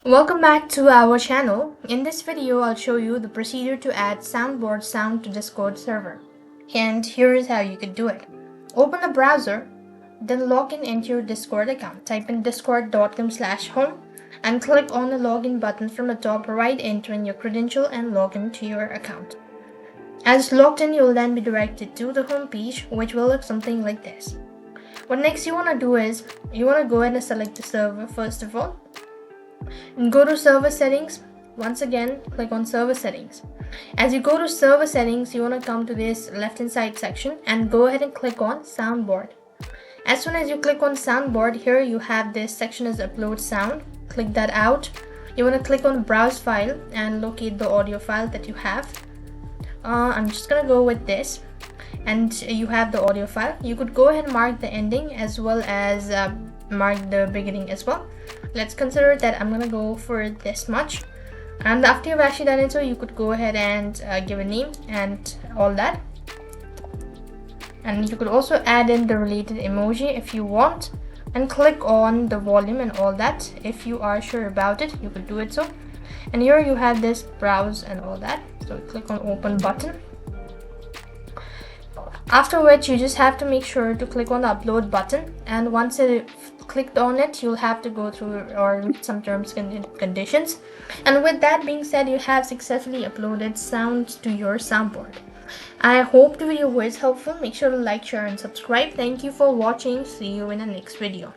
Welcome back to our channel. In this video, I'll show you the procedure to add Soundboard sound to Discord server. And here is how you could do it. Open the browser, then log in into your Discord account. Type in discord.com/home and click on the login button from the top right, entering your credential and login to your account. As logged in, you'll then be directed to the home page, which will look something like this. What next you want to do is, you want to go ahead and select the server first of all. And go to server settings. Once again, click on server settings. As you go to server settings, you want to come to this left hand side section and go ahead and click on Soundboard. As soon as you click on Soundboard, here you have this section as upload sound. Click that out. You want to click on browse file and locate the audio file that you have. I'm just gonna go with this, and you have the audio file. You could go ahead and mark the ending as well as mark the beginning as well. Let's consider that I'm gonna go for this much, and after you've actually done it, so you could go ahead and give a name and all that, and you could also add in the related emoji if you want, and click on the volume and all that. If you are sure about it, you could do it so. And here you have this browse and all that, so click on open button. After which you just have to make sure to click on the upload button, and once it clicked on it, you'll have to go through or read some terms and conditions. And with that being said, you have successfully uploaded sound to your soundboard. I hope the video was helpful. Make sure to like, share and subscribe. Thank you for watching. See you in the next video.